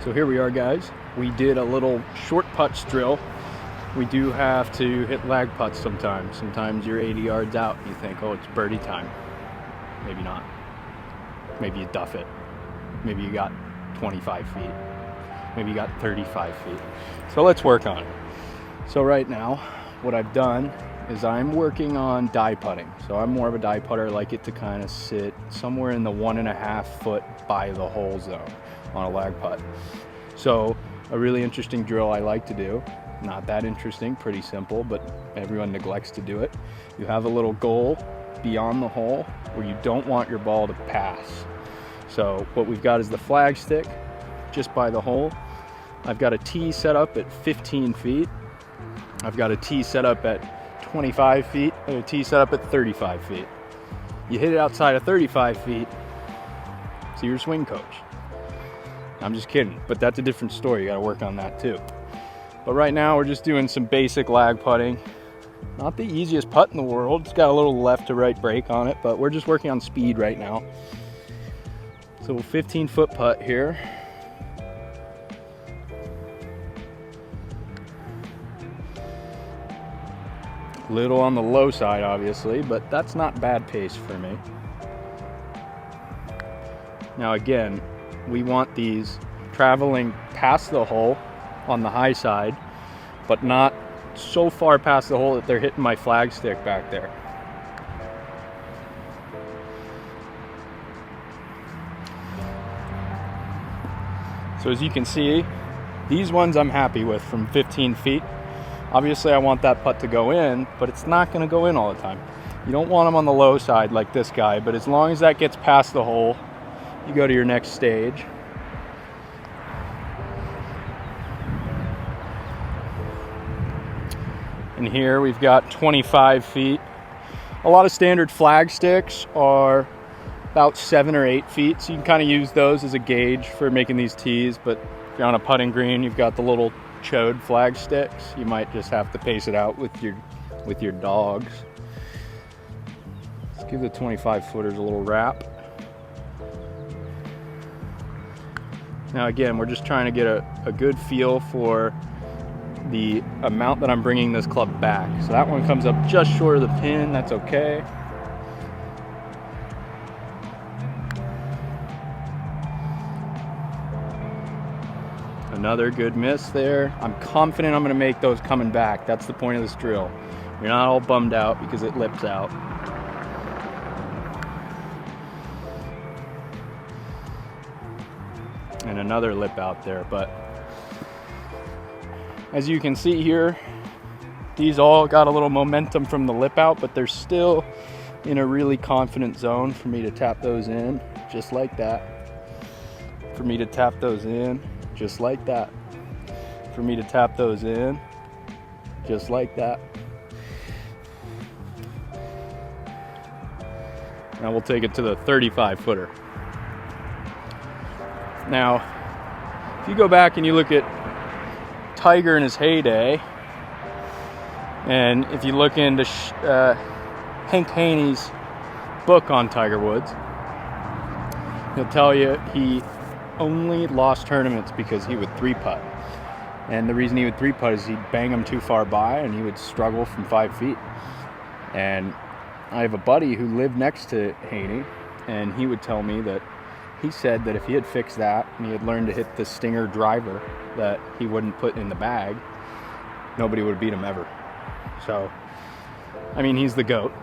So here we are, guys. We did a little short putts drill. We do have to hit lag putts sometimes. Sometimes you're 80 yards out and you think, oh, it's birdie time. Maybe not. Maybe you duff it. Maybe you got 25 feet. Maybe you got 35 feet. So let's work on it. So right now, what I've done is I'm working on die putting. So I'm more of a die putter. I like it to kind of sit somewhere in the 1.5 foot by the hole zone on a lag putt. So a really interesting drill I like to do, not that interesting, pretty simple, but everyone neglects to do it. You have a little goal beyond the hole where you don't want your ball to pass. So what we've got is the flag stick just by the hole. I've got a tee set up at 15 feet. I've got a tee set up at 25 feet and a tee set up at 35 feet. You hit it outside of 35 feet, so you're a swing coach. I'm just kidding, but that's a different story. You gotta work on that too. But right now we're just doing some basic lag putting. Not the easiest putt in the world. It's got a little left to right break on it, but we're just working on speed right now. So 15-foot putt here. Little on the low side, obviously, but that's not bad pace for me. Now again, we want these traveling past the hole on the high side, but not so far past the hole that they're hitting my flag stick back there. So as you can see, these ones I'm happy with from 15 feet. Obviously I want that putt to go in, but it's not going to go in all the time. You don't want them on the low side like this guy, but as long as that gets past the hole, you go to your next stage. And here we've got 25 feet. A lot of standard flag sticks are about 7 or 8 feet, so you can kind of use those as a gauge for making these tees, but if you're on a putting green, you've got the little chode flag sticks. You might just have to pace it out with your dogs. Let's give the 25 footers a little wrap. Now again, we're just trying to get a good feel for the amount that I'm bringing this club back. So that one comes up just short of the pin. That's okay. Another good miss there. I'm confident I'm going to make those coming back. That's the point of this drill. You're not all bummed out because it lips out. And another lip out there, but as you can see here, these all got a little momentum from the lip out, but they're still in a really confident zone for me to tap those in just like that. For me to tap those in just like that. For me to tap those in just like that. Now we'll take it to the 35 footer. Now, if you go back and you look at Tiger in his heyday, and if you look into Hank Haney's book on Tiger Woods, he'll tell you he only lost tournaments because he would 3-putt. And the reason he would 3-putt is he'd bang them too far by and he would struggle from 5 feet. And I have a buddy who lived next to Haney, and he would tell me that he said that if he had fixed that and he had learned to hit the stinger driver that he wouldn't put in the bag, nobody would have beat him ever. So, I mean, he's the GOAT,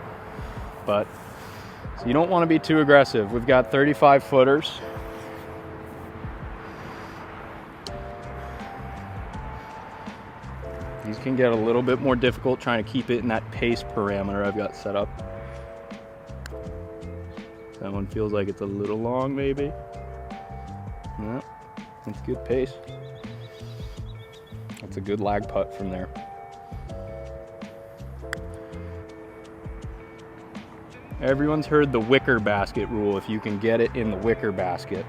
but so you don't want to be too aggressive. We've got 35 footers. These can get a little bit more difficult trying to keep it in that pace parameter I've got set up. That one feels like it's a little long, maybe. Yeah, that's good pace. That's a good lag putt from there. Everyone's heard the wicker basket rule. If you can get it in the wicker basket,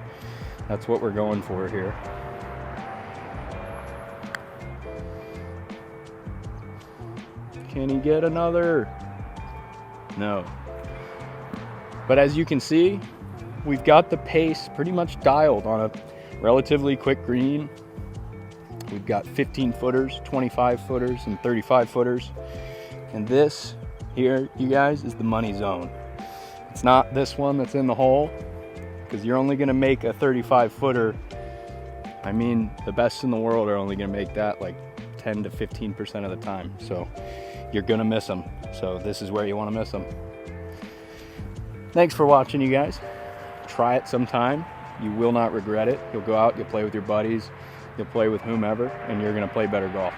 that's what we're going for here. Can he get another? No. But as you can see, we've got the pace pretty much dialed on a Relatively quick green. We've got 15 footers, 25 footers, and 35 footers. And this here, you guys, is the money zone. It's not this one that's in the hole, because you're only gonna make a 35 footer. I mean, the best in the world are only gonna make that like 10 to 15% of the time. So you're gonna miss them. So this is where you wanna miss them. Thanks for watching, you guys. Try it sometime. You will not regret it. You'll go out, you'll play with your buddies, you'll play with whomever, and you're gonna play better golf.